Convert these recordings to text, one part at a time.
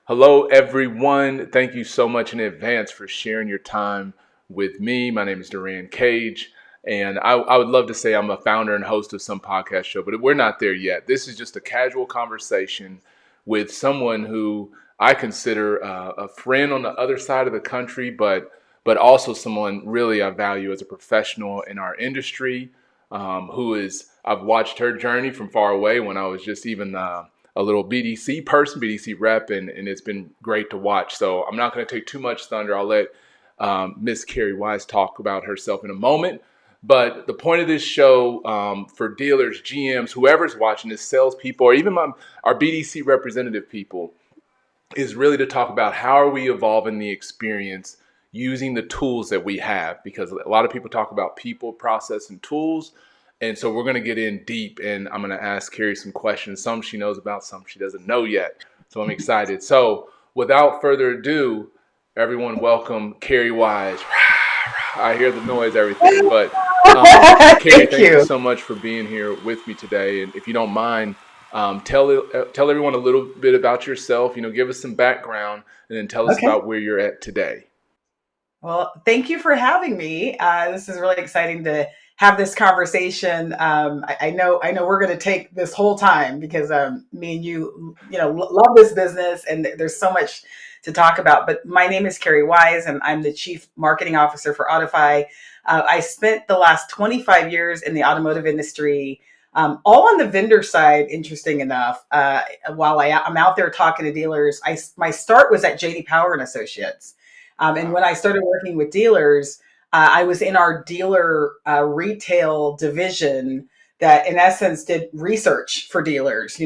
Hello, everyone. Thank you so much in advance for sharing your time with me. My name is Durran Cage, and I would love to say I'm a founder and host of some podcast show, but we're not there yet. This is just a casual conversation with someone who I consider a friend on the other side of the country, but also someone really I value as a professional in our industry. Who is I've watched her journey from far away when I was just even a little BDC person, BDC rep, and it's been great to watch. So I'm not going to take too much thunder. I'll let Miss Kerri Wise talk about herself in a moment. But the point of this show for dealers, GMs, whoever's watching this, salespeople, or even our BDC representative people, is really to talk about how are we evolving the experience using the tools that we have, because a lot of people talk about people, process, and tools. And so we're going to get in deep, and I'm going to ask Kerri some questions. Some she knows about, some she doesn't know yet. So I'm excited. So without further ado, everyone welcome Kerri Wise. I hear the noise, everything. But Kerri, Thank thank you you. so much for being here with me today. And if you don't mind, tell everyone a little bit about yourself. Give us some background, and then tell us Okay. about where you're at today. Well, thank you for having me. This is really exciting to have this conversation. I know we're going to take this whole time because me and love this business, and there's so much to talk about. But my name is Kerri Wise, and I'm the Chief Marketing Officer for AutoFi. I spent the last 25 years in the automotive industry, all on the vendor side. Interesting enough, while I'm out there talking to dealers, my start was at JD Power and Associates. And Wow. when I started working with dealers, I was in our dealer retail division that, in essence, did research for dealers.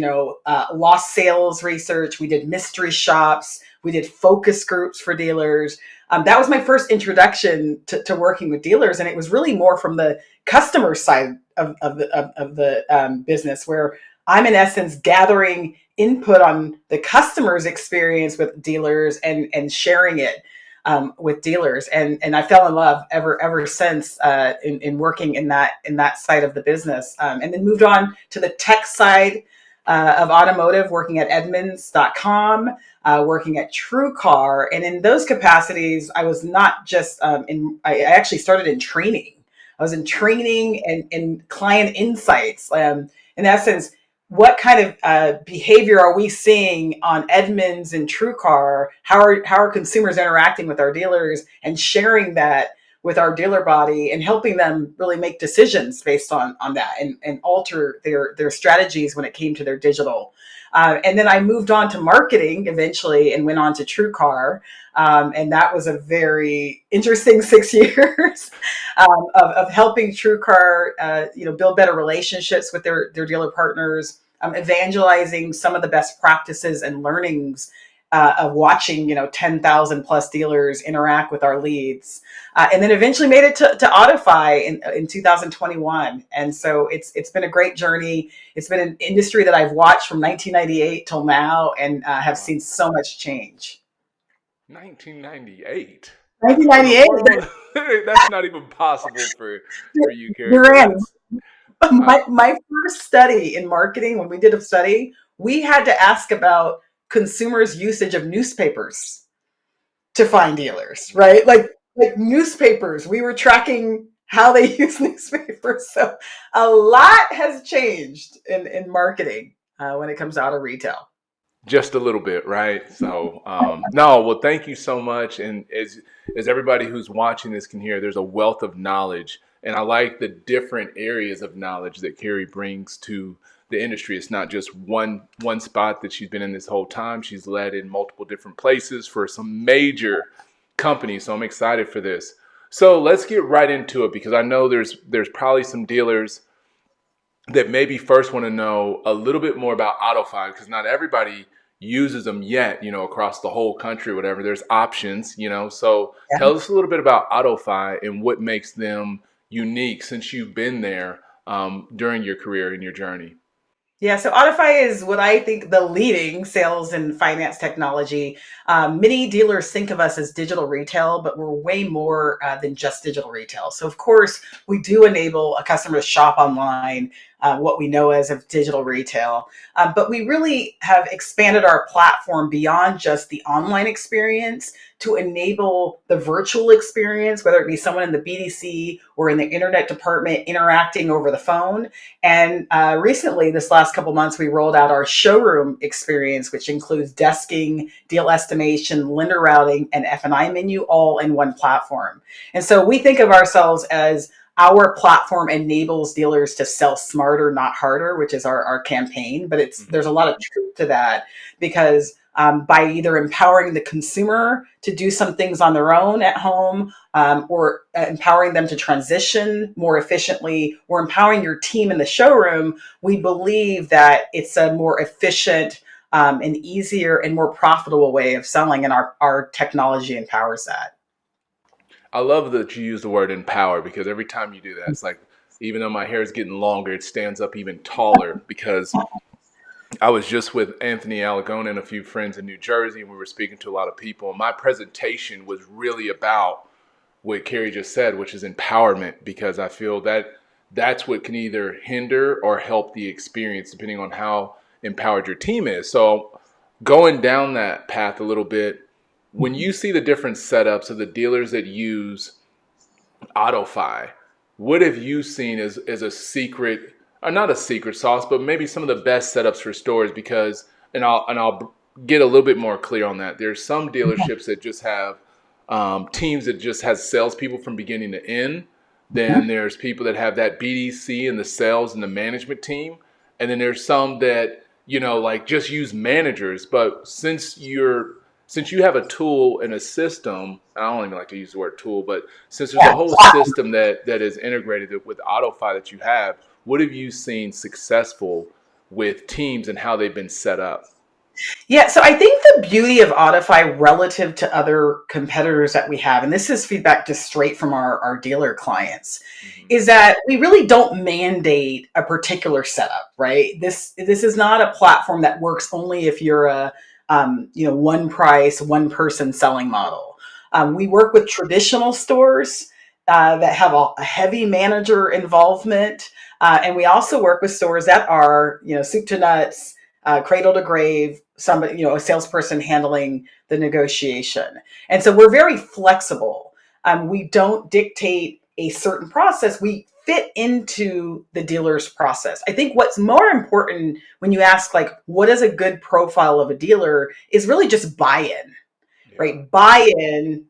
Lost sales research. We did mystery shops. We did focus groups for dealers. That was my first introduction to working with dealers, and it was really more from the customer side of the business, where I'm in essence gathering input on the customer's experience with dealers and sharing it with dealers, and I fell in love ever since in working in that side of the business, and then moved on to the tech side of automotive, working at Edmunds.com, working at TrueCar, and in those capacities, I was not just I actually started in training. I was in training and client insights. In essence, what kind of behavior are we seeing on Edmunds and TrueCar? How are consumers interacting with our dealers and sharing that with our dealer body and helping them really make decisions based on that and alter their strategies when it came to their digital. And then I moved on to marketing eventually and went on to TrueCar. And that was a very interesting 6 years of helping TrueCar, build better relationships with their dealer partners, evangelizing some of the best practices and learnings of watching, 10,000 plus dealers interact with our leads. And then eventually made it to AutoFi in 2021. And so it's been a great journey. It's been an industry that I've watched from 1998 till now, and have Wow. seen so much change. 1998. How in the 1998, world? That's not even possible for you, Kerri. So Durran, that's my, uh, my first study in marketing, when we did a study, we had to ask about consumers' usage of newspapers to find dealers, right? wow. Like newspapers. We were tracking how they use newspapers. So a lot has changed in marketing when it comes to auto retail. Just a little bit, right? So, no, well, thank you so much. And as everybody who's watching this can hear, there's a wealth of knowledge, and I like the different areas of knowledge that Kerri brings to the industry. It's not just one spot that she's been in this whole time. She's led in multiple different places for some major companies. So I'm excited for this. So let's get right into it, because I know there's probably some dealers that maybe first want to know a little bit more about AutoFi, because not everybody uses them yet, across the whole country, whatever. There's options. So Yeah. tell us a little bit about AutoFi and what makes them unique since you've been there during your career and your journey. Yeah, so AutoFi is what I think the leading sales and finance technology. Many dealers think of us as digital retail, but we're way more than just digital retail. So, of course, we do enable a customer to shop online, what we know as of digital retail. But we really have expanded our platform beyond just the online experience to enable the virtual experience, whether it be someone in the BDC or in the internet department interacting over the phone. And recently, this last couple months, we rolled out our showroom experience, which includes desking, deal estimation, lender routing, and F&I menu all in one platform. And so we think of ourselves as our platform enables dealers to sell smarter, not harder, which is our campaign. But there's a lot of truth to that because by either empowering the consumer to do some things on their own at home, or empowering them to transition more efficiently, or empowering your team in the showroom, we believe that it's a more efficient and easier and more profitable way of selling, and our technology empowers that. I love that you use the word empower because every time you do that, it's like even though my hair is getting longer, it stands up even taller because I was just with Anthony Alagona and a few friends in New Jersey, and we were speaking to a lot of people. And my presentation was really about what Kerri just said, which is empowerment, because I feel that that's what can either hinder or help the experience, depending on how empowered your team is. So going down that path a little bit, when you see the different setups of the dealers that use AutoFi, what have you seen as a secret, or not a secret sauce, but maybe some of the best setups for stores? Because, and I'll get a little bit more clear on that. There's some dealerships that just have teams that just has salespeople from beginning to end. Then there's people that have that BDC and the sales and the management team, and then there's some that like just use managers. But since you have a tool and a system, I don't even like to use the word tool, but since there's a whole system that is integrated with AutoFi that you have, what have you seen successful with teams and how they've been set up? Yeah, so I think the beauty of AutoFi relative to other competitors that we have, and this is feedback just straight from our dealer clients, Mm-hmm. is that we really don't mandate a particular setup, right? This is not a platform that works only if you're a one price, one person selling model. We work with traditional stores that have a heavy manager involvement, and we also work with stores that are soup to nuts, cradle to grave, somebody, a salesperson handling the negotiation. And so we're very flexible. We don't dictate a certain process. We fit into the dealer's process. I think what's more important when you ask, like, what is a good profile of a dealer is really just buy-in, Yeah. right? Buy-in.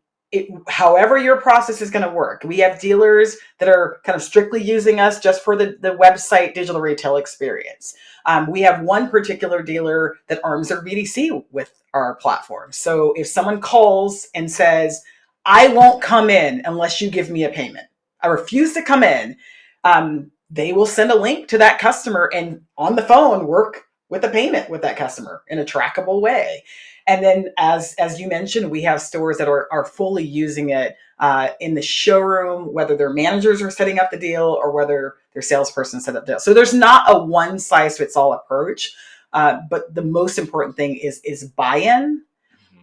However your process is going to work. We have dealers that are kind of strictly using us just for the website digital retail experience. We have one particular dealer that arms their BDC with our platform. So if someone calls and says, I won't come in unless you give me a payment, I refuse to come in, they will send a link to that customer and on the phone work with a payment with that customer in a trackable way. And then, as you mentioned, we have stores that are fully using it in the showroom, whether their managers are setting up the deal or whether their salesperson set up the deal. So there's not a one size fits all approach, but the most important thing is buy-in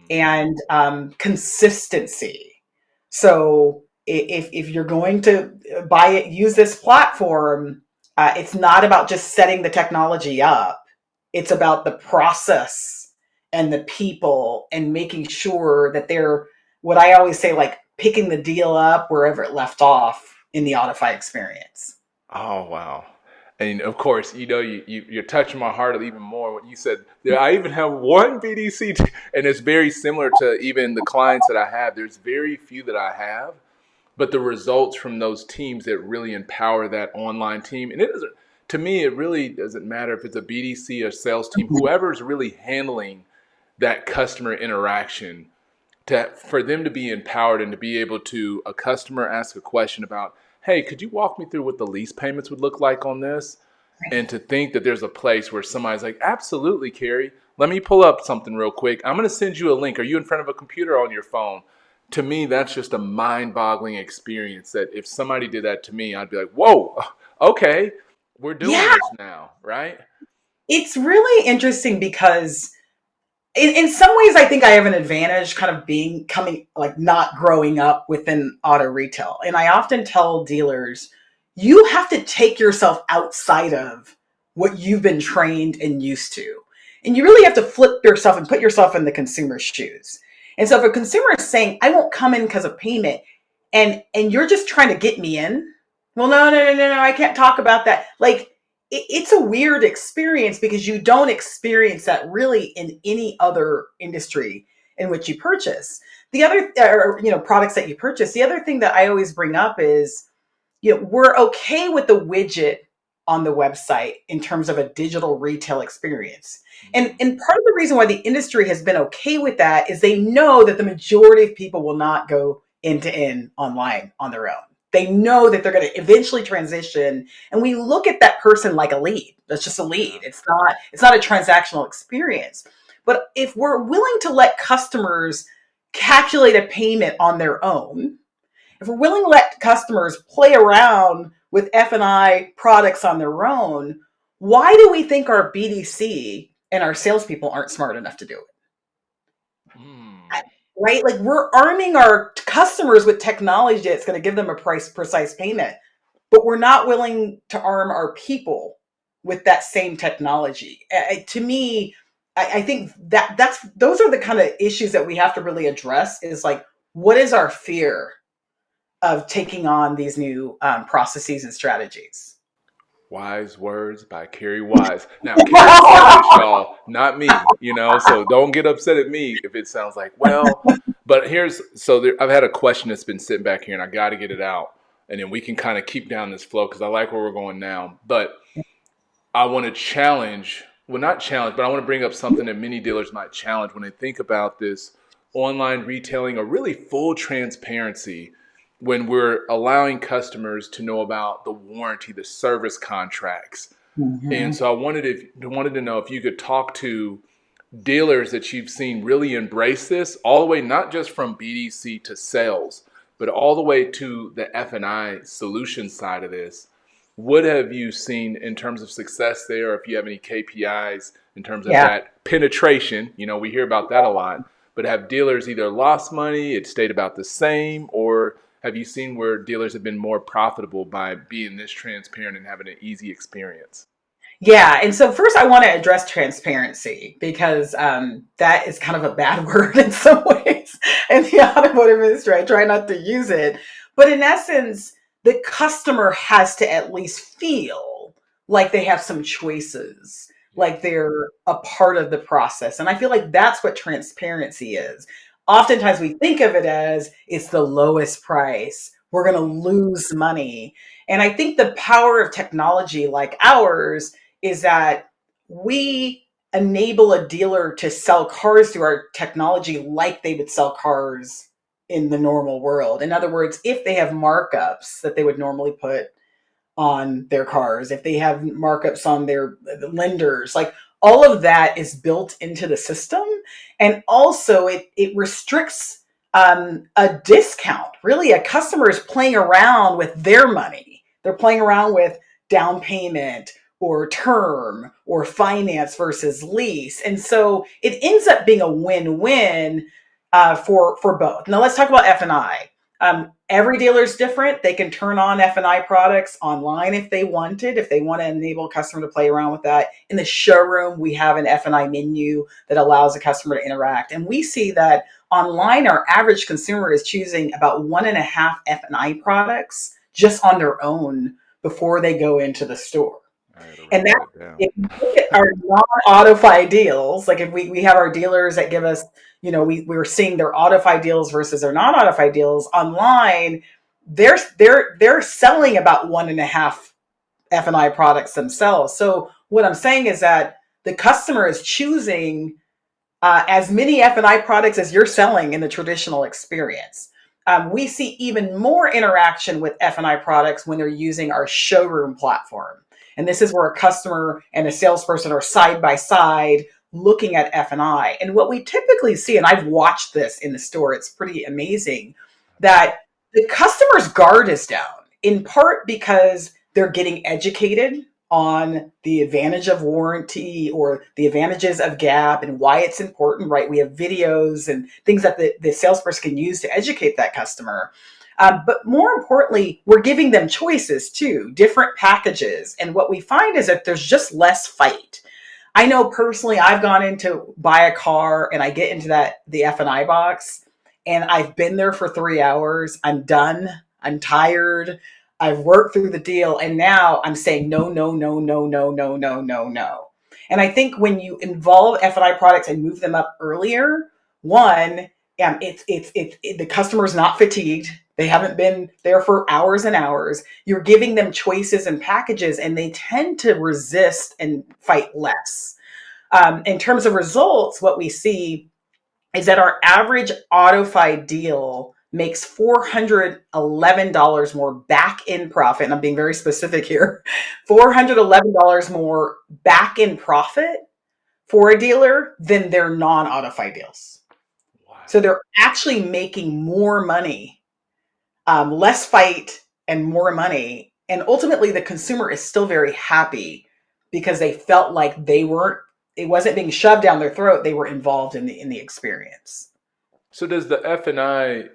Mm-hmm. and consistency. So if you're going to buy it, use this platform, it's not about just setting the technology up. It's about the process and the people and making sure that they're, what I always say, like picking the deal up wherever it left off in the AutoFi experience. Oh wow! And of course, you're touching my heart even more when you said that I even have one BDC, and it's very similar to even the clients that I have. There's very few that I have, but the results from those teams that really empower that online team, and it doesn't. To me, it really doesn't matter if it's a BDC, a sales team, whoever's really handling that customer interaction, for them to be empowered and to be able to, a customer ask a question about, hey, could you walk me through what the lease payments would look like on this? And to think that there's a place where somebody's like, absolutely, Kerri, let me pull up something real quick. I'm going to send you a link. Are you in front of a computer or on your phone? To me, that's just a mind-boggling experience that if somebody did that to me, I'd be like, whoa, okay, we're doing Yeah, this now, right? it's really interesting because in some ways, I think I have an advantage kind of coming, like not growing up within auto retail. And I often tell dealers, you have to take yourself outside of what you've been trained and used to. And you really have to flip yourself and put yourself in the consumer's shoes. And so if a consumer is saying, I won't come in because of payment, and you're just trying to get me in, well, no, I can't talk about that. Like it's a weird experience because you don't experience that really in any other industry in which you purchase. The other, or, products that you purchase. The other thing that I always bring up is, we're okay with the widget on the website in terms of a digital retail experience. And part of the reason why the industry has been okay with that is they know that the majority of people will not go end to end online on their own. They know that they're going to eventually transition, and we look at that person like a lead. That's just a lead. It's not a transactional experience. But if we're willing to let customers calculate a payment on their own, if we're willing to let customers play around with F&I products on their own, why do we think our BDC and our salespeople aren't smart enough to do it? Mm. Right? Like we're arming our customers with technology that's going to give them a precise payment, but we're not willing to arm our people with that same technology. To me, I think those are the kind of issues that we have to really address. Is like, what is our fear of taking on these new processes and strategies? Wise words by Kerri Wise. Now, Kerri said this, y'all, not me, so don't get upset at me if it sounds like, well, but I've had a question that's been sitting back here and I got to get it out. And then we can kind of keep down this flow because I like where we're going now. But I want to not challenge, but I want to bring up something that many dealers might challenge when they think about this online retailing or really full transparency when we're allowing customers to know about the warranty, the service contracts. And Mm-hmm. so I wanted to know if you could talk to dealers that you've seen really embrace this all the way, not just from BDC to sales, but all the way to the F&I solution side of this. What have you seen in terms of success there? If you have any KPIs in terms of Yeah. that penetration, we hear about that a lot, but have dealers either lost money, it stayed about the same, or have you seen where dealers have been more profitable by being this transparent and having an easy experience? Yeah. And so first I want to address transparency because that is kind of a bad word in some ways in the automotive industry. I try not to use it. But in essence, the customer has to at least feel like they have some choices, like they're a part of the process. And I feel like that's what transparency is. Oftentimes we think of it as it's the lowest price. We're going to lose money. And I think the power of technology like ours is that we enable a dealer to sell cars through our technology like they would sell cars in the normal world. In other words, if they have markups that they would normally put on their cars, if they have markups on their lenders, like all of that is built into the system. And also it restricts a discount. Really, a customer is playing around with their money. They're playing around with down payment or term or finance versus lease. And so it ends up being a win-win for both. Now let's talk about F&I. Every dealer is different. They can turn on F&I products online if they wanted, if they want to enable a customer to play around with that. In the showroom, we have an F&I menu that allows a customer to interact. And we see that online, our average consumer is choosing about 1.5 F&I products just on their own before they go into the store. I got to And write that, that down. if you look at our non-AutoFi deals, like if we have our dealers that give us, we're seeing their AutoFi deals versus their non-AutoFi deals online, they're selling about 1.5 F&I products themselves. So what I'm saying is that the customer is choosing as many F&I products as you're selling in the traditional experience. We see even more interaction with F&I products when they're using our showroom platform. And this is where a customer and a salesperson are side by side looking at F&I. And what we typically see, and I've watched this in the store, it's pretty amazing, that the customer's guard is down, in part because they're getting educated on the advantage of warranty or the advantages of gap and why it's important, right? We have videos and things that the salesperson can use to educate that customer. But more importantly, we're giving them choices too, different packages. And what we find is that there's just less fight. I know personally, I've gone in to buy a car and I get into the F&I box and I've been there for 3 hours. I'm done. I'm tired. I've worked through the deal. And now I'm saying no, no, no, no, no, no, no, no, no. And I think when you involve F&I products and move them up earlier, one, the customer's not fatigued. They haven't been there for hours and hours. You're giving them choices and packages, and they tend to resist and fight less. In terms of results, what we see is that our average AutoFi deal makes $411 more back in profit. And I'm being very specific here. $411 more back in profit for a dealer than their non AutoFi deals. Wow. So they're actually making more money, less fight and more money. And ultimately, the consumer is still very happy because they felt like it wasn't being shoved down their throat. They were involved in the experience. So does the F&I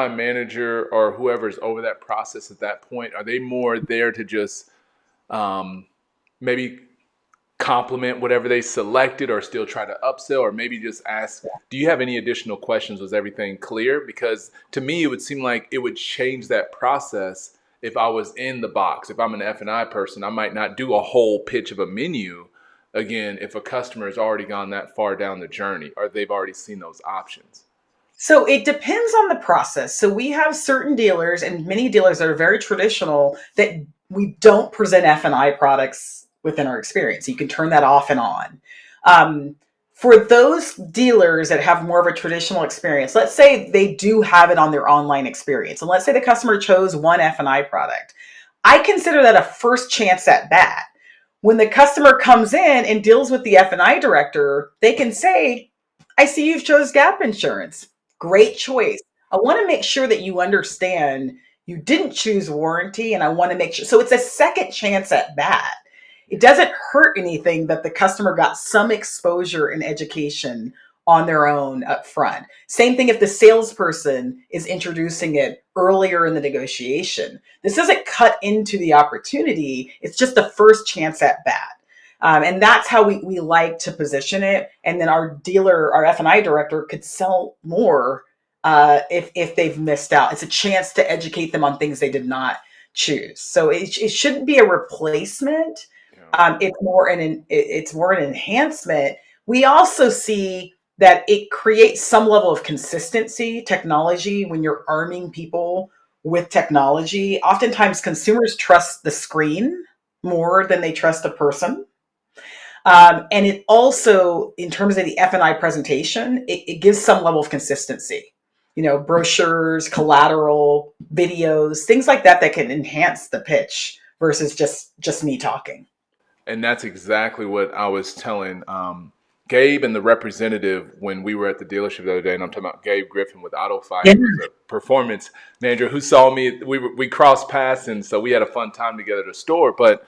manager or whoever's over that process at that point, are they more there to just um, maybe compliment whatever they selected or still try to upsell or maybe just ask, do you have any additional questions? Was everything clear? Because to me, it would seem like it would change that process if I was in the box. If I'm an F&I person, I might not do a whole pitch of a menu again if a customer has already gone that far down the journey or they've already seen those options. So it depends on the process. So we have certain dealers and many dealers that are very traditional that we don't present F&I products within our experience. You can turn that off and on. Um, for those dealers that have more of a traditional experience, let's say they do have it on their online experience, and let's say the customer chose one F&I product. I consider that a first chance at bat. When the customer comes in and deals with the F&I director, they can say, I see you've chose gap insurance. Great choice. I want to make sure that you understand you didn't choose warranty, and I want to make sure. So it's a second chance at bat. It doesn't hurt anything that the customer got some exposure and education on their own up front. Same thing if the salesperson is introducing it earlier in the negotiation. This doesn't cut into the opportunity. It's just the first chance at bat. And that's how we like to position it. And then our F&I director could sell more if they've missed out. It's a chance to educate them on things they did not choose. So it shouldn't be a replacement. Yeah. It's more an enhancement. We also see that it creates some level of consistency, technology, when you're arming people with technology. Oftentimes consumers trust the screen more than they trust a person. And it also, in terms of the F&I presentation, it gives some level of consistency. Brochures, collateral, videos, things like that can enhance the pitch versus just me talking. And that's exactly what I was telling Gabe and the representative when we were at the dealership the other day. And I'm talking about Gabe Griffin with AutoFi, Yeah. who was a performance manager who saw me. We crossed paths, and so we had a fun time together at the store. But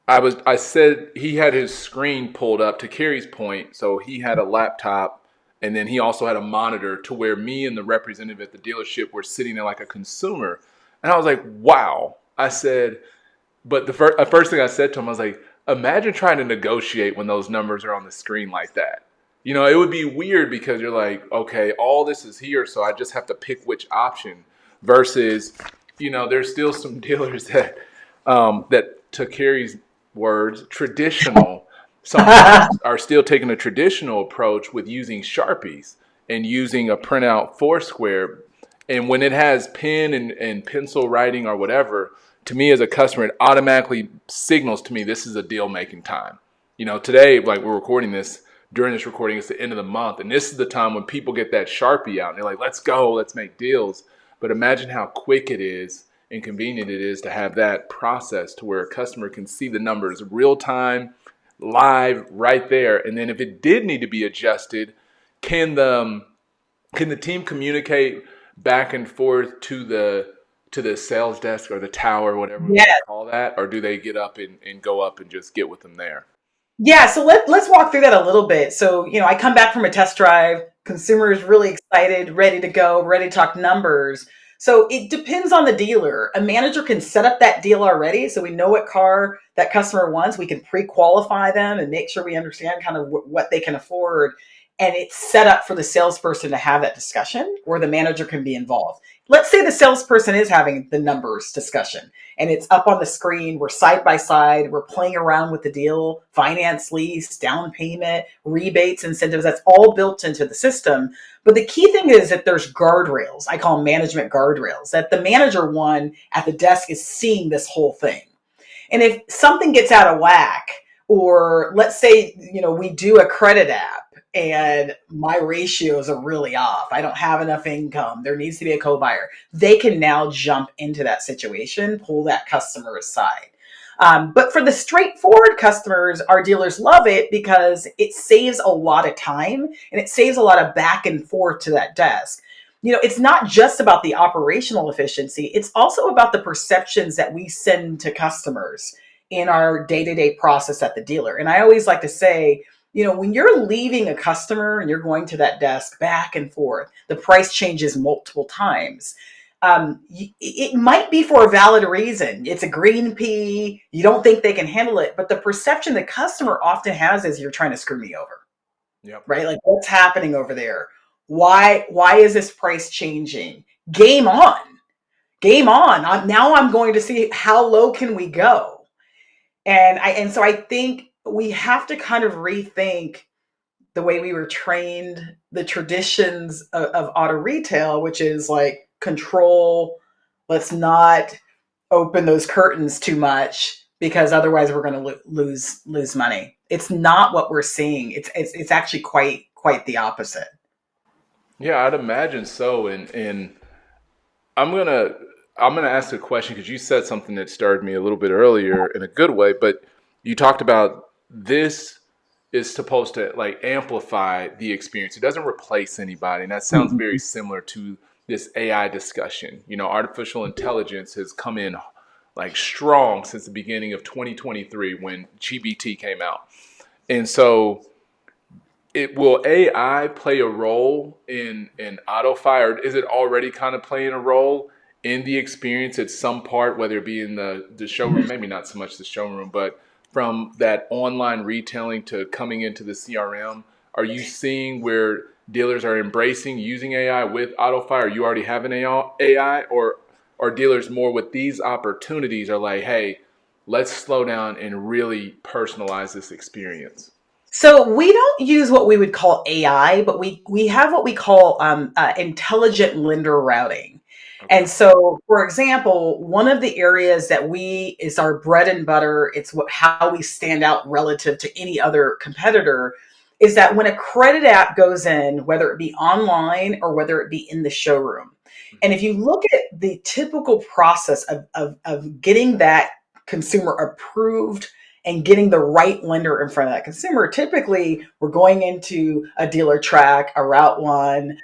I said he had his screen pulled up to Kerri's point, so he had a laptop, and then he also had a monitor to where me and the representative at the dealership were sitting there like a consumer. And I was like, wow. I said, but the first thing I said to him, I was like, imagine trying to negotiate when those numbers are on the screen like that. It would be weird because you're like, okay, all this is here, so I just have to pick which option. Versus, there's still some dealers that to Kerri's words, traditional, sometimes are still taking a traditional approach with using Sharpies and using a printout Foursquare. And when it has pen and pencil writing or whatever, to me as a customer, it automatically signals to me this is a deal making time. Today, like we're recording this, during this recording, it's the end of the month. And this is the time when people get that Sharpie out and they're like, let's go, let's make deals. But imagine how quick it is and convenient it is to have that process to where a customer can see the numbers real time, live, right there. And then if it did need to be adjusted, can the team communicate back and forth to the sales desk or the tower, whatever we Yeah. call that, or do they get up and go up and just get with them there? Yeah, so let's walk through that a little bit. So, I come back from a test drive, consumer is really excited, ready to go, ready to talk numbers. So it depends on the dealer. A manager can set up that deal already, so we know what car that customer wants. We can pre-qualify them and make sure we understand kind of what they can afford. And it's set up for the salesperson to have that discussion, or the manager can be involved. Let's say the salesperson is having the numbers discussion and it's up on the screen. We're side by side. We're playing around with the deal, finance, lease, down payment, rebates, incentives. That's all built into the system. But the key thing is that there's guardrails. I call them management guardrails, that the manager one at the desk is seeing this whole thing. And if something gets out of whack, or let's say, we do a credit app and my ratios are really off, I don't have enough income, there needs to be a co-buyer, they can now jump into that situation, pull that customer aside. But for the straightforward customers, our dealers love it because it saves a lot of time and it saves a lot of back and forth to that desk. It's not just about the operational efficiency, it's also about the perceptions that we send to customers in our day-to-day process at the dealer. And I always like to say, when you're leaving a customer and you're going to that desk back and forth, the price changes multiple times. It might be for a valid reason. It's a green pea. You don't think they can handle it, but the perception the customer often has is, you're trying to screw me over, Yep. right? Like, what's happening over there? Why is this price changing? Game on. Game on. Now I'm going to see how low can we go. And so I think we have to kind of rethink the way we were trained, the traditions of auto retail, which is like control. Let's not open those curtains too much because otherwise we're going to lose money. It's not what we're seeing. It's actually quite the opposite. Yeah, I'd imagine so. And I'm gonna I'm gonna ask a question because you said something that stirred me a little bit earlier in a good way, but you talked about this is supposed to like amplify the experience. It doesn't replace anybody, and that sounds very Mhm. similar to this AI discussion. Artificial intelligence has come in like strong since the beginning of 2023 when GBT came out. And so it will AI play a role in AutoFi, or is it already kind of playing a role in the experience at some part, whether it be in the showroom, maybe not so much the showroom, but from that online retailing to coming into the CRM? Are you seeing where dealers are embracing using AI with AutoFi, or you already have an AI, or are dealers more with these opportunities are like, hey, let's slow down and really personalize this experience? So we don't use what we would call AI, but we have what we call intelligent lender routing. Okay. And so, for example, one of the areas that we is our bread and butter, it's how we stand out relative to any other competitor, is that when a credit app goes in, whether it be online or whether it be in the showroom, and if you look at the typical process of getting that consumer approved and getting the right lender in front of that consumer. Typically, we're going into a dealer track, a Route One.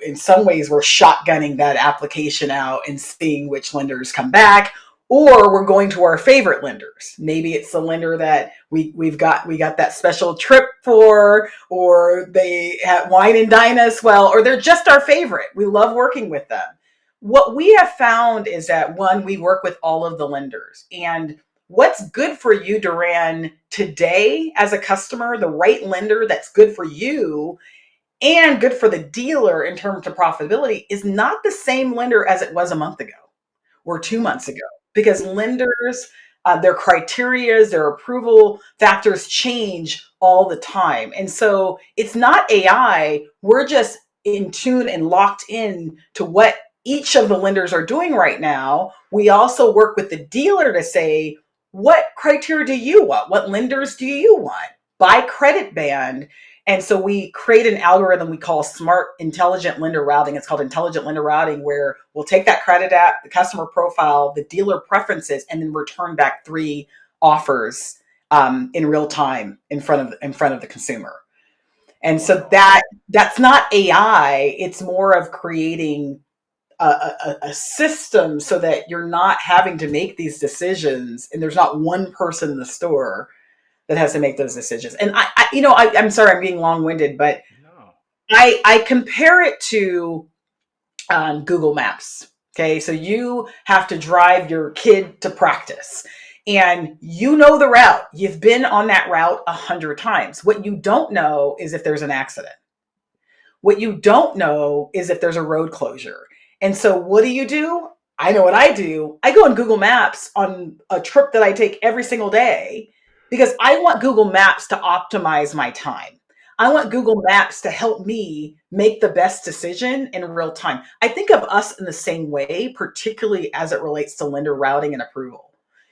In some ways, we're shotgunning that application out and seeing which lenders come back, or we're going to our favorite lenders. Maybe it's the lender that we got that special trip for, or they have wine and dine us well, or they're just our favorite. We love working with them. What we have found is that, one, we work with all of the lenders, and what's good for you, Durran, today as a customer, the right lender that's good for you and good for the dealer in terms of profitability, is not the same lender as it was a month ago or 2 months ago, because lenders, their criterias, their approval factors change all the time. And so it's not AI. We're just in tune and locked in to what each of the lenders are doing right now. We also work with the dealer to say, what criteria do you want? What lenders do you want? By credit band. And so we create an algorithm we call smart intelligent lender routing. It's called intelligent lender routing, where we'll take that credit app, the customer profile, the dealer preferences, and then return back three offers in real time in front of the consumer. And so Wow. that's not AI. It's more of creating a system so that you're not having to make these decisions, and there's not one person in the store that has to make those decisions. And I'm sorry, I'm being long winded, but No. I compare it to Google Maps. Okay, so you have to drive your kid to practice and you know the route. You've been on that route 100 times. What you don't know is if there's an accident. What you don't know is if there's a road closure. And so what do? I know what I do. I go on Google Maps on a trip that I take every single day because I want Google Maps to optimize my time. I want Google Maps to help me make the best decision in real time. I think of us in the same way, particularly as it relates to lender routing and approval.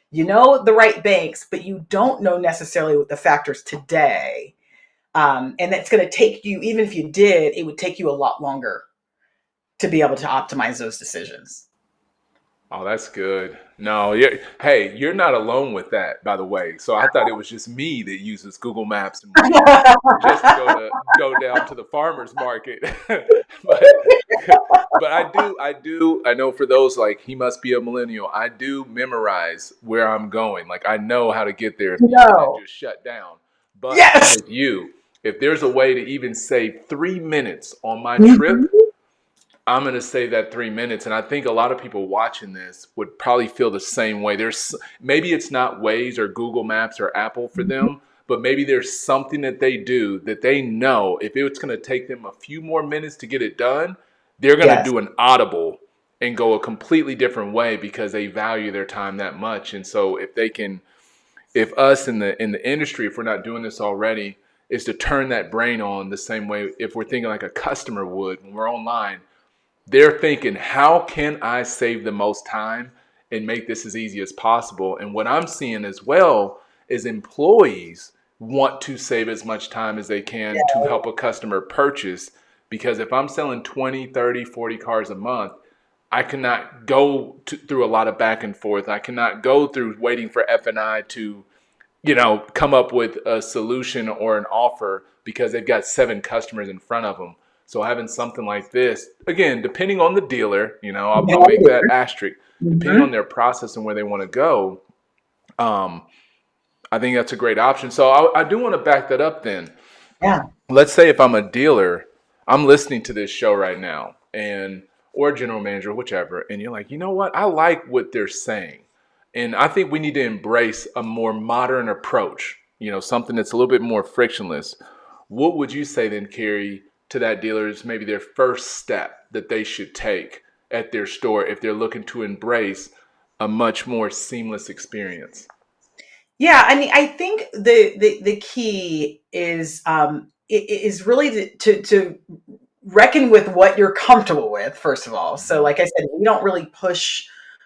You know the right banks, but you don't know necessarily what the factors today, and that's going to take you, even if you did, it would take you a lot longer to be able to optimize those decisions. Oh, that's good. No, hey, you're not alone with that, by the way. So I thought it was just me that uses Google Maps in morning just to go down to the farmers market. but I know for those like he must be a millennial. I do memorize where I'm going. Like I know how to get there if the internet No. just shut down. But I'm Yes. with you. If there's a way to even save 3 minutes on my trip, Mhm. I'm going to say that 3 minutes. And I think a lot of people watching this would probably feel the same way. There's maybe it's not Waze or Google Maps or Apple for them, but maybe there's something that they do that they know if it's going to take them a few more minutes to get it done, they're going to Yes. do an audible and go a completely different way because they value their time that much. And so if they can, if us in the industry, if we're not doing this already, is to turn that brain on the same way if we're thinking like a customer would when we're online, they're thinking, how can I save the most time and make this as easy as possible? And what I'm seeing as well is employees want to save as much time as they can to help a customer purchase. Because if I'm selling 20, 30, 40 cars a month, I cannot go through a lot of back and forth. I cannot go through waiting for F&I to come up with a solution or an offer because they've got 7 customers in front of them. So having something like this, again, depending on the dealer, I'll make that asterisk, depending on Mhm. their process and where they want to go, um, I think that's a great option. So I do want to back that up then. Yeah. Let's say if I'm a dealer, I'm listening to this show right now or a general manager, whichever, and you're like, you know what? I like what they're saying. And I think we need to embrace a more modern approach, something that's a little bit more frictionless. What would you say then, Kerri, to that dealer is maybe their first step that they should take at their store if they're looking to embrace a much more seamless experience? Yeah, I mean, I think the key is really to reckon with what you're comfortable with, first of all. So, Mm-hmm. like I said, we don't really push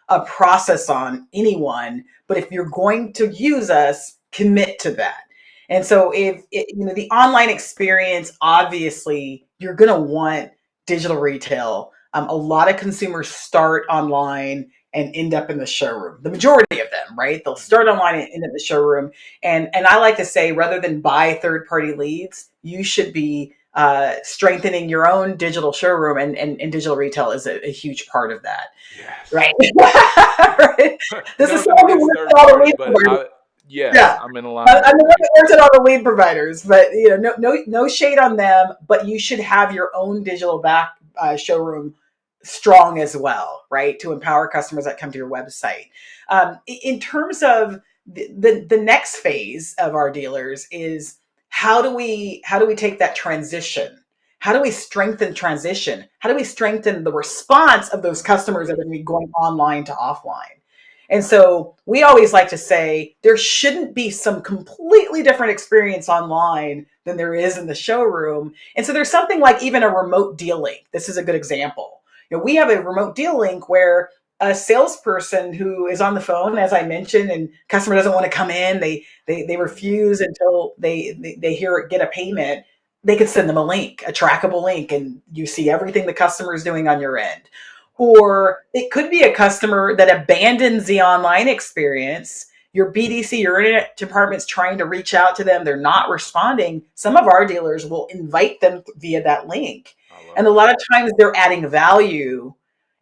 a process on anyone, but if you're going to use us, commit to that. And so, if the online experience, obviously, you're going to want digital retail. A lot of consumers start online and end up in the showroom. The majority of them, right? They'll start online and end up in the showroom. And I like to say, rather than buy third party leads, you should be strengthening your own digital showroom, and digital retail is a huge part of that, Yes. right? Right? This is Nothing someone who against works third at all the party, lead but providers. yes, Yeah. I'm in I'm alignment the with one that. that works at all the lead providers, but no shade on them. But you should have your own digital back showroom strong as well, right? To empower customers that come to your website. In terms of the next phase of our dealers is how do we take that transition? How do we strengthen transition? How do we strengthen the response of those customers that are going to be going online to offline? And so we always like to say there shouldn't be some completely different experience online than there is in the showroom. And so there's something like even a remote deal link. This is a good example. We have a remote deal link where a salesperson who is on the phone, as I mentioned, and customer doesn't want to come in, they refuse until they hear it, get a payment. They could send them a link, a trackable link, and you see everything the customer is doing on your end. Or it could be a customer that abandons the online experience. Your BDC, your internet department's trying to reach out to them. They're not responding. Some of our dealers will invite them via that link. I love And a it. lot of times they're adding value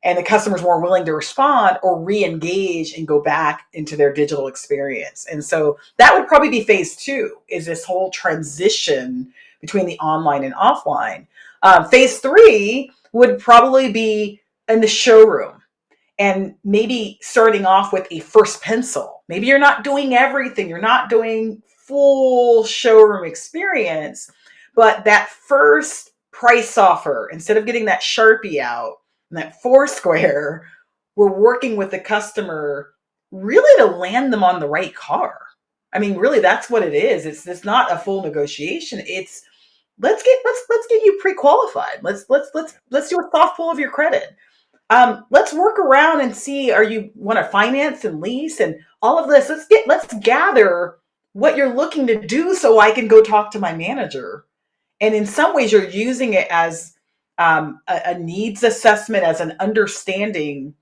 and the customer's more willing to respond or re-engage and go back into their digital experience. And so that would probably be phase two, is this whole transition between the online and offline. Phase three would probably be in the showroom, and maybe starting off with a first pencil. Maybe you're not doing everything, you're not doing full showroom experience, but that first price offer, instead of getting that Sharpie out and that Foursquare, we're working with the customer really to land them on the right car. I mean, really, that's what it is. It's not a full negotiation. It's let's get you pre-qualified. Let's do a soft pull of your credit. Let's work around and see, are you want to finance and lease and all of this. Let's gather what you're looking to do so I can go talk to my manager. And in some ways, you're using it as a needs assessment, as an understanding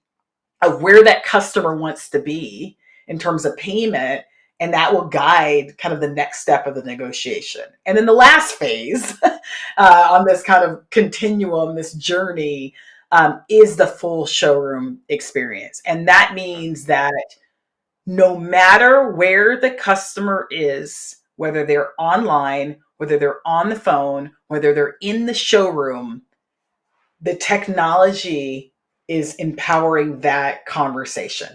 of where that customer wants to be in terms of payment. And that will guide kind of the next step of the negotiation. And then the last phase on this kind of continuum, this journey, is the full showroom experience. And that means that no matter where the customer is, whether they're online, whether they're on the phone, whether they're in the showroom, the technology is empowering that conversation.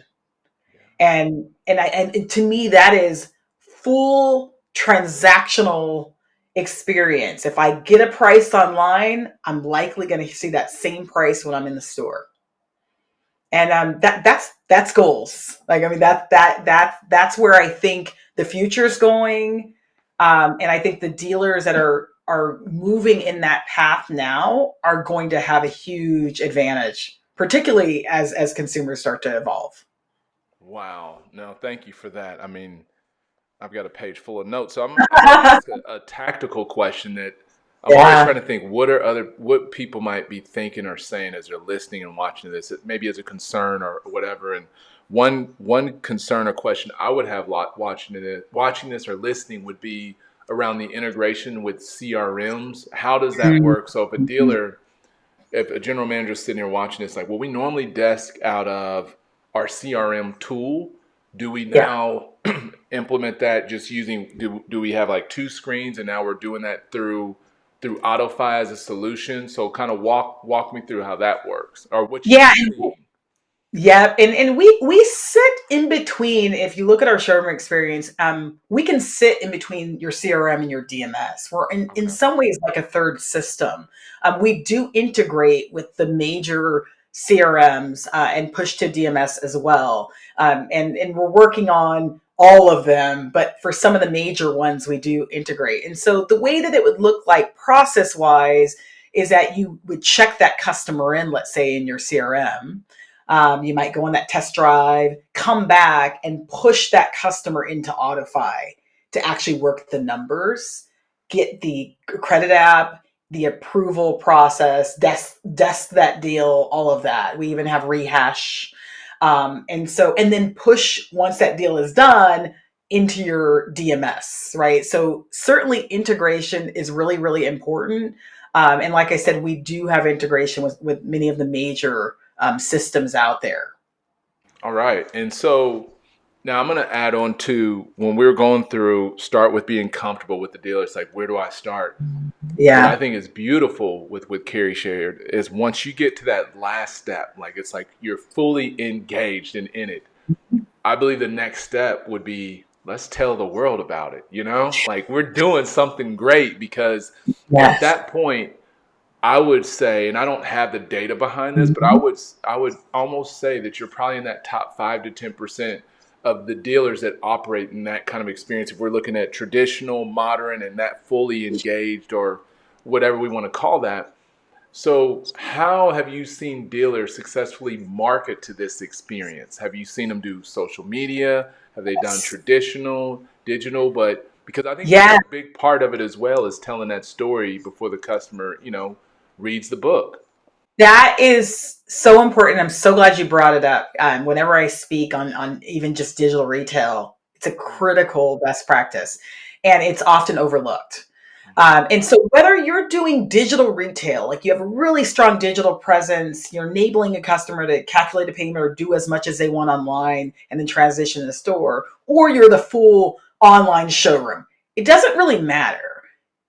And to me, that is full transactional experience. If I get a price online, I'm likely going to see that same price when I'm in the store. And that's goals. Like, I mean, that's where I think the future is going. And I think the dealers that are moving in that path now are going to have a huge advantage, particularly as consumers start to evolve. Wow. No, thank you for that. I mean, I've got a page full of notes. So I'm going to ask a tactical question that I'm always Yeah. trying to think what people might be thinking or saying as they're listening and watching this, maybe as a concern or whatever. And one concern or question I would have watching this or listening would be around the integration with CRMs. How does that work? So if a general manager is sitting here watching this, like, well, we normally desk out of our CRM tool. Do we Yeah. now implement that just using, do we have like two screens and now we're doing that through AutoFi as a solution? So kind of walk me through how that works or what you've Yeah. seen. Yeah, and we sit in between. If you look at our showroom experience, we can sit in between your CRM and your DMS. We're in Okay. some ways like a third system. We do integrate with the major CRMs and push to DMS as well. And we're working on all of them, but for some of the major ones, we do integrate. And so the way that it would look like process wise is that you would check that customer in, let's say in your CRM. You might go on that test drive, come back and push that customer into AutoFi to actually work the numbers, get the credit app, the approval process, desk that deal, all of that. We even have rehash. And then push once that deal is done into your DMS, right? So certainly integration is really, really important. And like I said, we do have integration with many of the major systems out there. All right. And so now I'm going to add on to when we're going through, start with being comfortable with the dealer. It's like, where do I start? What I Yeah. think is beautiful with Kerri shared is once you get to that last step, like it's like you're fully engaged and in it. I believe the next step would be let's tell the world about it. Like we're doing something great because at Yes. that point, I would say, and I don't have the data behind this, but Mhm. I would almost say that you're probably in that top 5 to 10% of the dealers that operate in that kind of experience. If we're looking at traditional, modern, and that fully engaged, or whatever we want to call that. So, how have you seen dealers successfully market to this experience? Have you seen them do social media? Have they done Yes. traditional, digital? But because I think that's Yeah. a big part of it as well is telling that story before the customer, reads the book. That is so important. I'm so glad you brought it up. Whenever I speak on even just digital retail, it's a critical best practice, and it's often overlooked. Mhm. And so, whether you're doing digital retail, like you have a really strong digital presence, you're enabling a customer to calculate a payment or do as much as they want online and then transition to the store, or you're the full online showroom, it doesn't really matter.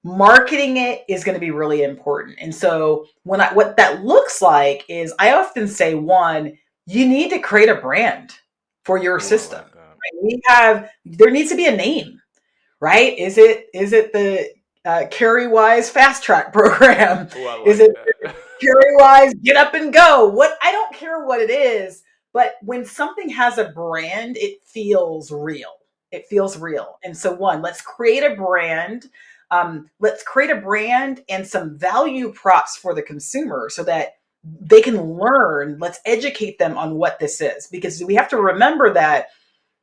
Marketing it is going to be really important. And so what that looks like is, I often say, one, you need to create a brand for your Oh, I system. like that. Right? There needs to be a name, right? Is it the Kerri Wise Fast Track program? Oh, I Is like it that. Kerri Wise Get Up and Go? What, I don't care what it is, but when something has a brand, it feels real. It feels real. And so, one, let's create a brand. Let's create a brand and some value props for the consumer so that they can learn. Let's educate them on what this is, because we have to remember that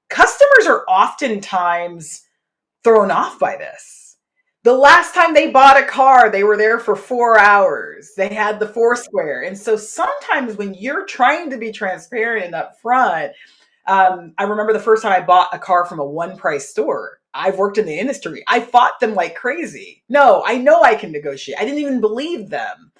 customers are oftentimes thrown off by this. The last time they bought a car, they were there for 4 hours. They had the Foursquare. And so sometimes when you're trying to be transparent and upfront, I remember the first time I bought a car from a one price store. I've worked in the industry. I fought them like crazy. No, I know I can negotiate. I didn't even believe them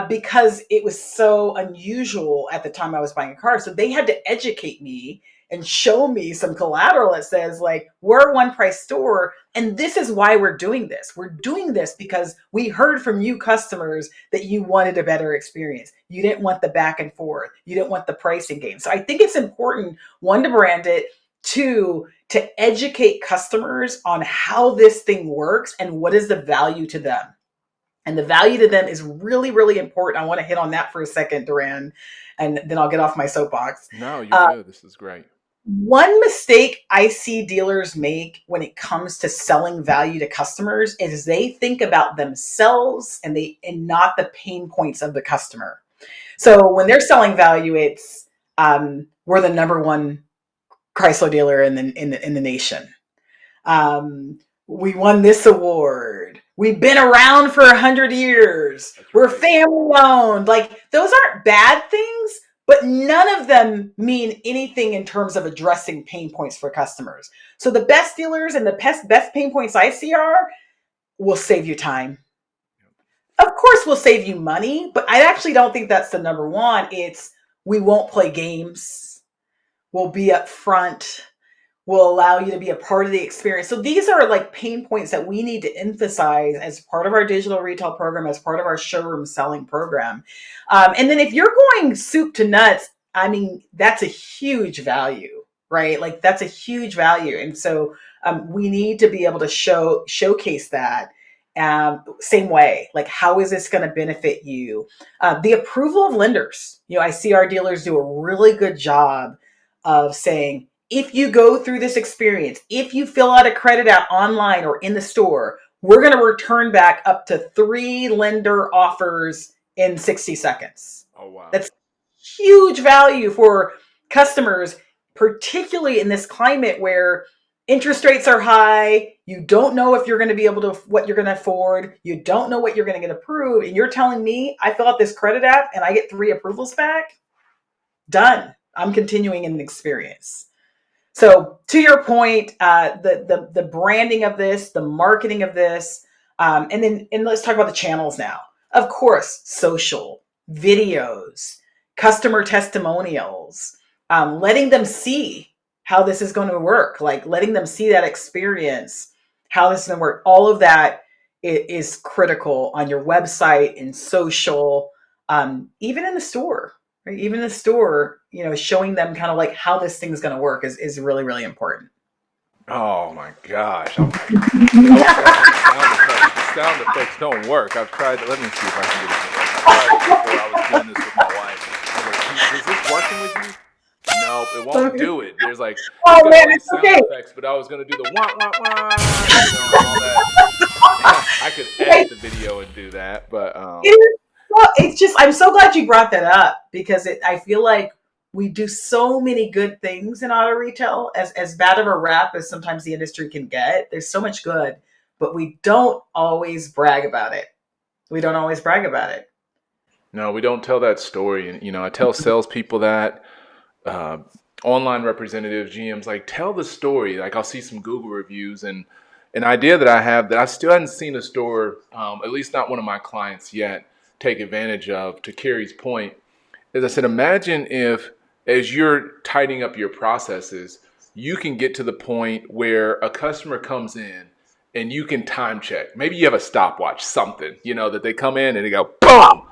because it was so unusual at the time I was buying a car. So they had to educate me and show me some collateral that says, like, we're a one price store and this is why we're doing this. We're doing this because we heard from you customers that you wanted a better experience. You didn't want the back and forth. You didn't want the pricing game. So I think it's important, one, to brand it, two, to educate customers on how this thing works and what is the value to them. And the value to them is really, really important. I want to hit on that for a second, Durran, and then I'll get off my soapbox. No, you're good. This is great. One mistake I see dealers make when it comes to selling value to customers is they think about themselves and not the pain points of the customer. So when they're selling value, it's we're the number one Chrysler dealer in the nation. We won this award. We've been around for 100 years. That's We're right. family owned. Like, those aren't bad things, but none of them mean anything in terms of addressing pain points for customers. So the best dealers and the best pain points I see are, we'll save you time. Of course, we'll save you money, but I actually don't think that's the number one. It's, we won't play games. We'll be upfront, will allow you to be a part of the experience. So these are like pain points that we need to emphasize as part of our digital retail program, as part of our showroom selling program. And then if you're going soup to nuts, I mean, that's a huge value, right? Like, that's a huge value. And so we need to be able to showcase that. Same way, like, how is this going to benefit you? The approval of lenders. I see our dealers do a really good job of saying, if you go through this experience, if you fill out a credit app online or in the store, we're going to return back up to 3 lender offers in 60 seconds. Oh, wow. That's huge value for customers, particularly in this climate where interest rates are high. You don't know if you're going to be able to, what you're going to afford. You don't know what you're going to get approved. And you're telling me I fill out this credit app and I get 3 approvals back? Done. I'm continuing an experience. So, to your point, the branding of this, the marketing of this, and let's talk about the channels now. Of course, social, videos, customer testimonials, letting them see how this is going to work, like letting them see that experience, how this is going to work. All of that is critical on your website, in social, even in the store. Right? Even in the store, showing them kind of like how this thing's going to work is really, really important. Oh my gosh. I'm like, I wish I had some sound effects. The sound effects don't work. I've tried. Let me see if I can get it to work. I tried it before. I was doing this with my wife. I was like, is this working with you? No, it won't Okay. do it. There's like, it's Oh got man, all these it's sound okay. effects, but I was gonna do the wah wah wah, and all that. I could edit Right. the video and do that, but It is, well, it's just, I'm so glad you brought that up, because I feel like we do so many good things in auto retail, as bad of a rap as sometimes the industry can get. There's so much good, but we don't always brag about it. We don't always brag about it. no, we don't tell that story. And I tell salespeople that. uh, Online representatives, GMs, like, tell the story. Like, I'll see some Google reviews, and an idea that I have that I still hadn't seen a store, at least not one of my clients yet, take advantage of. To Kerri's point, is I said, imagine if, as you're tightening up your processes, you can get to the point where a customer comes in and you can time check. Maybe you have a stopwatch, something, that they come in and they go, boom,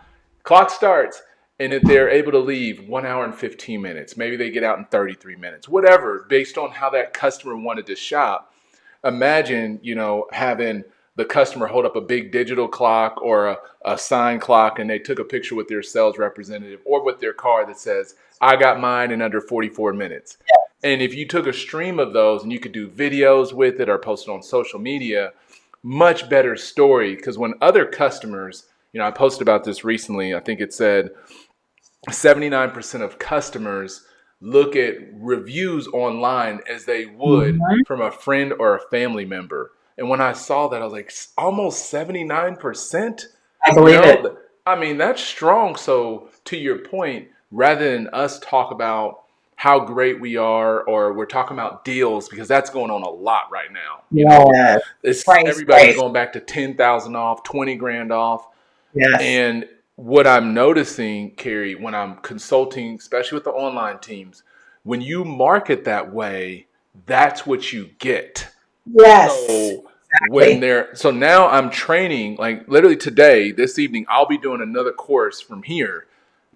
clock starts. And if they're able to leave 1 hour and 15 minutes, maybe they get out in 33 minutes, whatever, based on how that customer wanted to shop. Imagine, having the customer hold up a big digital clock or a sign clock, and they took a picture with their sales representative or with their car that says, I got mine in under 44 minutes. And if you took a stream of those and you could do videos with it or post it on social media, much better story. Because when other customers, I posted about this recently, I think it said 79% of customers look at reviews online as they would Mhm. from a friend or a family member. And when I saw that, I was like, almost 79%? I You believe it. know, I mean, that's strong. So, to your point, rather than us talk about how great we are or we're talking about deals, because that's going on a lot right now. Yes. It's Price, everybody's price. going back to 10,000 off, 20 grand off. Yes. And what I'm noticing, Kerri, when I'm consulting, especially with the online teams, when you market that way, that's what you get. Yes. So Exactly. so now I'm training, like literally today, this evening, I'll be doing another course from here,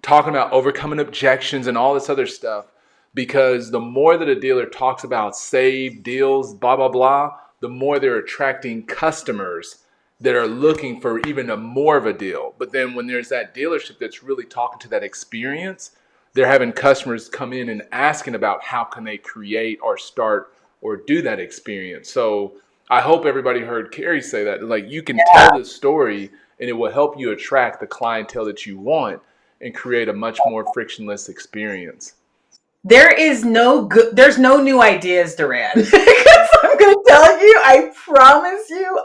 talking about overcoming objections and all this other stuff. Because the more that a dealer talks about save deals, blah, blah, blah, the more they're attracting customers that are looking for even a more of a deal. But then when there's that dealership that's really talking to that experience, they're having customers come in and asking about how can they create or start or do that experience. So I hope everybody heard Kerri say that. Like, you can tell this story and it will help you attract the clientele that you want and create a much more frictionless experience. There's no new ideas, Duran. Because I'm going to tell you, I promise you,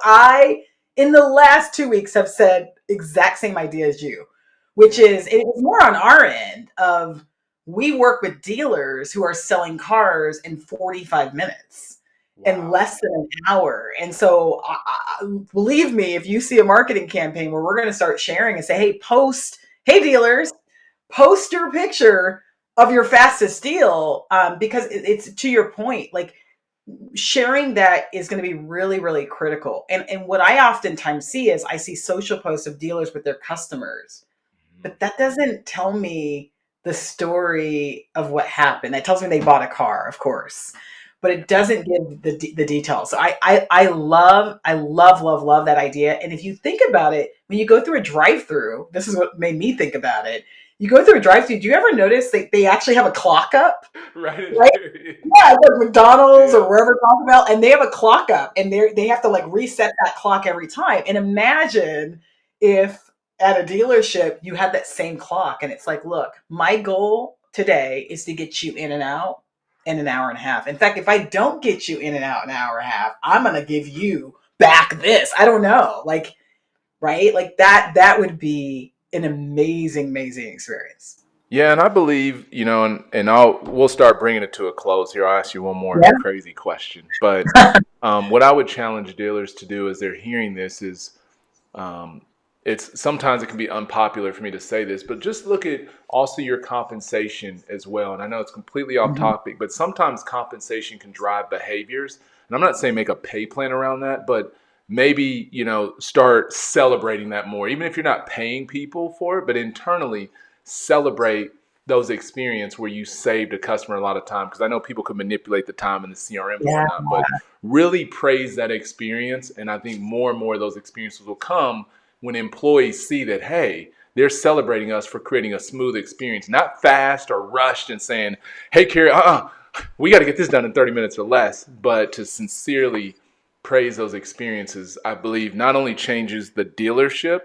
in the last 2 weeks, have said exact same idea as you, which Yeah. is, it was more on our end of, we work with dealers who are selling cars in 45 minutes, in Wow. less than an hour. And so, believe me, if you see a marketing campaign where we're going to start sharing and say, hey, dealers, post your picture of your fastest deal, because it's to your point, like, sharing that is going to be really, really critical. And what I oftentimes see is, I see social posts of dealers with their customers, but that doesn't tell me the story of what happened. That tells me they bought a car, of course, but it doesn't give the details. So I love that idea. And if you think about it, when you go through a drive-through, this is what made me think about it. You go through a drive-through. Do you ever notice they actually have a clock up? Right at the Right? very end. Yeah, like McDonald's or Yeah. wherever Taco Bell, and they have a clock up, and they have to like reset that clock every time. And imagine if at a dealership you had that same clock, and it's like, look, my goal today is to get you in and out in an hour and a half. In fact, if I don't get you in and out an hour and a half, I'm gonna give you back this. I don't know, like, right, like that would be an amazing, amazing experience. Yeah, and I believe, and we'll start bringing it to a close here. I'll ask you one more Yeah. crazy question. But what I would challenge dealers to do as they're hearing this is, um, it's sometimes it can be unpopular for me to say this, but just look at also your compensation as well. And I know it's completely off Mhm. topic, but sometimes compensation can drive behaviors. And I'm not saying make a pay plan around that, but maybe, start celebrating that more, even if you're not paying people for it, but internally celebrate those experiences where you saved a customer a lot of time. Because I know people could manipulate the time in the CRM and Yeah. whatnot, but really praise that experience. And I think more and more of those experiences will come when employees see that, hey, they're celebrating us for creating a smooth experience, not fast or rushed and saying, hey, Kerri, we got to get this done in 30 minutes or less, but to sincerely praise those experiences, I believe not only changes the dealership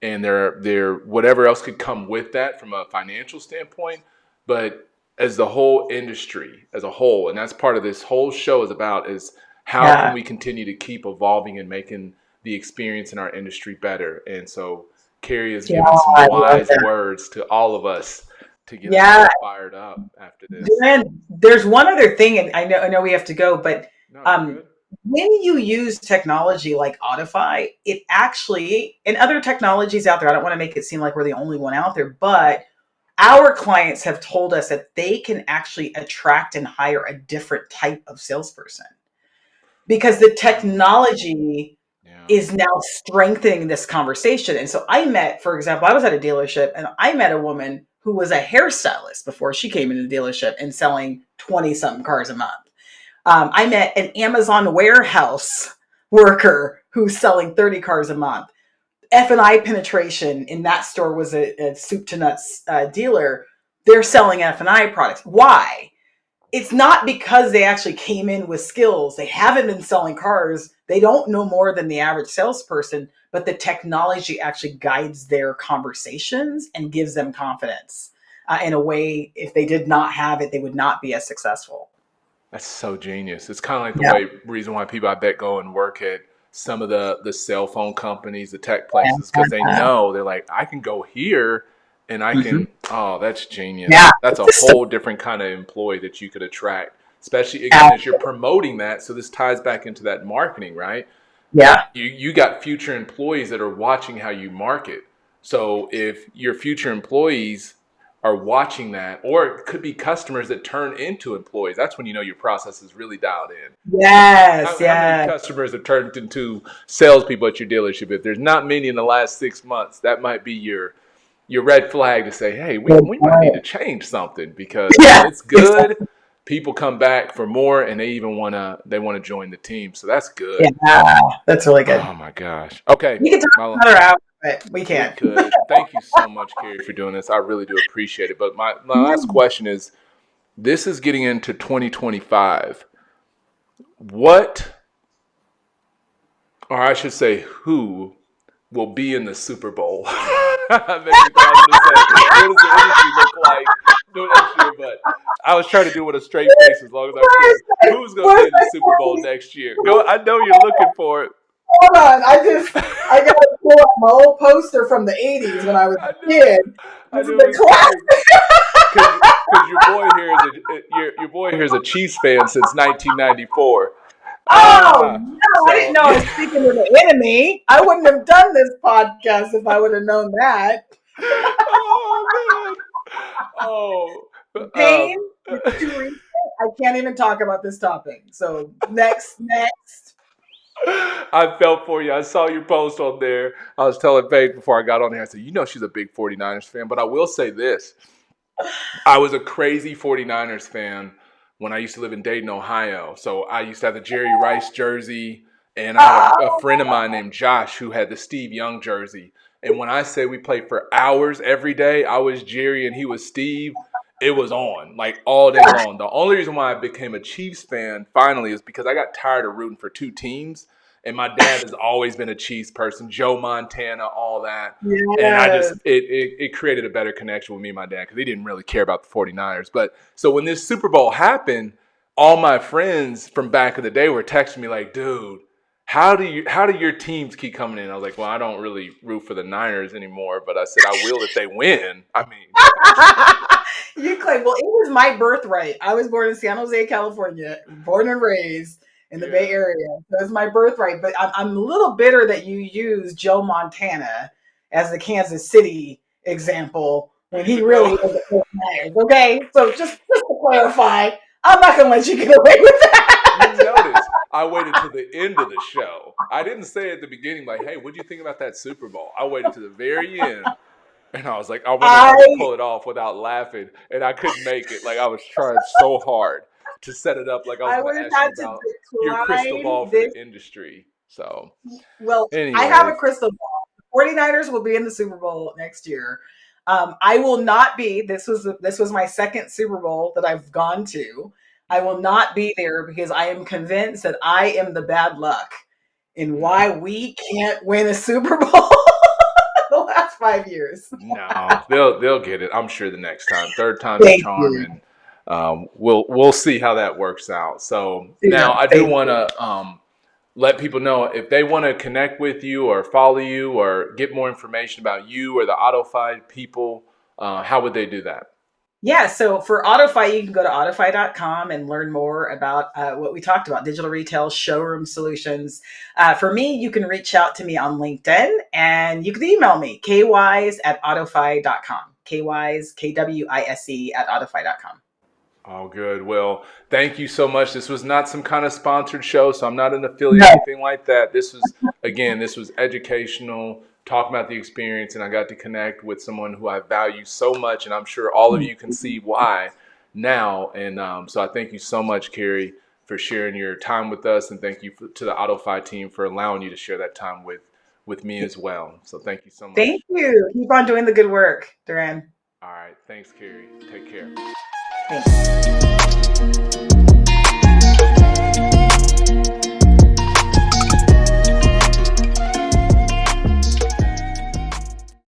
and their whatever else could come with that from a financial standpoint, but as the whole industry as a whole. And that's part of this whole show is about, is how can Yeah. we continue to keep evolving and making the experience in our industry better. And so Kerri has Yeah. given some I love wise that. words to all of us to get us Yeah. all fired up after this. Then there's one other thing, and I know we have to go, but No, you're um, good. when you use technology like AutoFi, it actually, and other technologies out there, I don't want to make it seem like we're the only one out there, but our clients have told us that they can actually attract and hire a different type of salesperson. because the technology Yeah. is now strengthening this conversation. And so I met, for example, I was at a dealership and I met a woman who was a hairstylist before she came into the dealership and selling 20 something cars a month. I met an Amazon warehouse worker who's selling 30 cars a month. F&I penetration in that store was a soup to nuts dealer. They're selling F&I products. Why? It's not because they actually came in with skills. They haven't been selling cars. They don't know more than the average salesperson, but the technology actually guides their conversations and gives them confidence in a way, if they did not have it, they would not be as successful. That's so genius. It's kind of like the Yeah. way reason why people I bet go and work at some of the cell phone companies, the tech places, because they know they're like, I can go here and I Mhm. can. Oh, that's genius. Yeah. That's The a system. whole different kind of employee that you could attract, especially again as you're promoting that. So this ties back into that marketing, right? Yeah. You got future employees that are watching how you market. So if your future employees are watching that, or it could be customers that turn into employees, that's when you know your process is really dialed in. Yes. How many Yeah. customers have turned into salespeople at your dealership? If there's not many in the last 6 months, that might be your red flag to say, hey, Good we might need to point. change something because when Yeah. it's good, Exactly. people come back for more and they even wanna join the team. So that's good. Yeah. That's really good. Oh my gosh. Okay. We can talk Well, another hour, but we we can't. could. Thank you so much, Kerri, for doing this. I really do appreciate it. But my last question is this is getting into 2025. What, or I should say, who will be in the Super Bowl? Maybe I was going to say, what does the industry look like next year? But I was trying to do it with a straight face as long as I could. Who's going to be Where's in the Super Bowl next year? Go. I know you're looking for it. hold on. I got to pull up my old poster from the 80s when I was I a knew kid. it. I This is knew it the was class. coming. Because your boy here is your boy here is a Chiefs fan since 1994. Oh, Ah, no. I didn't so know I yeah. was speaking to the enemy. I wouldn't have done this podcast if I would have known that. Oh man. Oh. Pain Um, is too recent. I can't even talk about this topic. So, next. I felt for you. I saw your post on there. I was telling Paige before I got on here, I said, you know, she's a big 49ers fan. But I will say this I was a crazy 49ers fan when I used to live in Dayton, Ohio. So I used to have the Jerry Rice jersey, and I had a Oh, friend of mine named Josh who had the Steve Young jersey. And when I say we played for hours every day, I was Jerry and he was Steve. It was on like all day long. The only reason why I became a Chiefs fan finally is because I got tired of rooting for two teams. And my dad has always been a Chiefs person, Joe Montana, all that. And I just yes. it created a better connection with me and my dad because he didn't really care about the 49ers. But so when this Super Bowl happened, all my friends from back in the day were texting me like, dude, how do your teams keep coming in? I was like, well, I don't really root for the Niners anymore, but I said I will if they win. I mean, You claim, well, it was my birthright. I was born in San Jose, California, born and raised in the Bay yeah. Area. So it's my birthright. But I'm a little bitter that you use Joe Montana as the Kansas City example when he really No. was the Fort Myers. Okay, so just to clarify, I'm not gonna let you get away with You that. notice I waited to the end of the show. I didn't say at the beginning, like, hey, what do you think about that Super Bowl? I waited to the very end. And I was like, I wonder if I could I pull it off without laughing. And I couldn't make it. Like, I was trying so hard to set it up like I was I going would to have ask you had to about your crystal decline ball for this. the industry. So, Well, I have a anyways, crystal ball. 49ers will be in the Super Bowl next year. I will not be. This was my second Super Bowl that I've gone to. I will not be there because I am convinced that I am the bad luck in why we can't win a Super Bowl the last 5 years. no, they'll get it. I'm sure the next time, third time's a Thank charm, you. and we'll see how that works out. So Yeah, now I do thank want you. to let people know if they want to connect with you or follow you or get more information about you or the AutoFi people. How would they do that? Yeah, so for AutoFi, you can go to autofi.com and learn more about what we talked about digital retail, showroom solutions. For me, you can reach out to me on LinkedIn and you can email me, kwise at autofi.com. Kwise, KWISE at autofi.com. All good. Well, thank you so much. This was not some kind of sponsored show, so I'm not an affiliate or No, anything like that. This was, again, this was educational, talking about the experience, and I got to connect with someone who I value so much, and I'm sure all of you can see why now. And so I thank you so much, Kerri, for sharing your time with us, and thank you to the AutoFi team for allowing you to share that time with me as well. So thank you so thank much. you. Keep on doing the good work, Durran. All right. Thanks, Kerri. Take care. Thanks.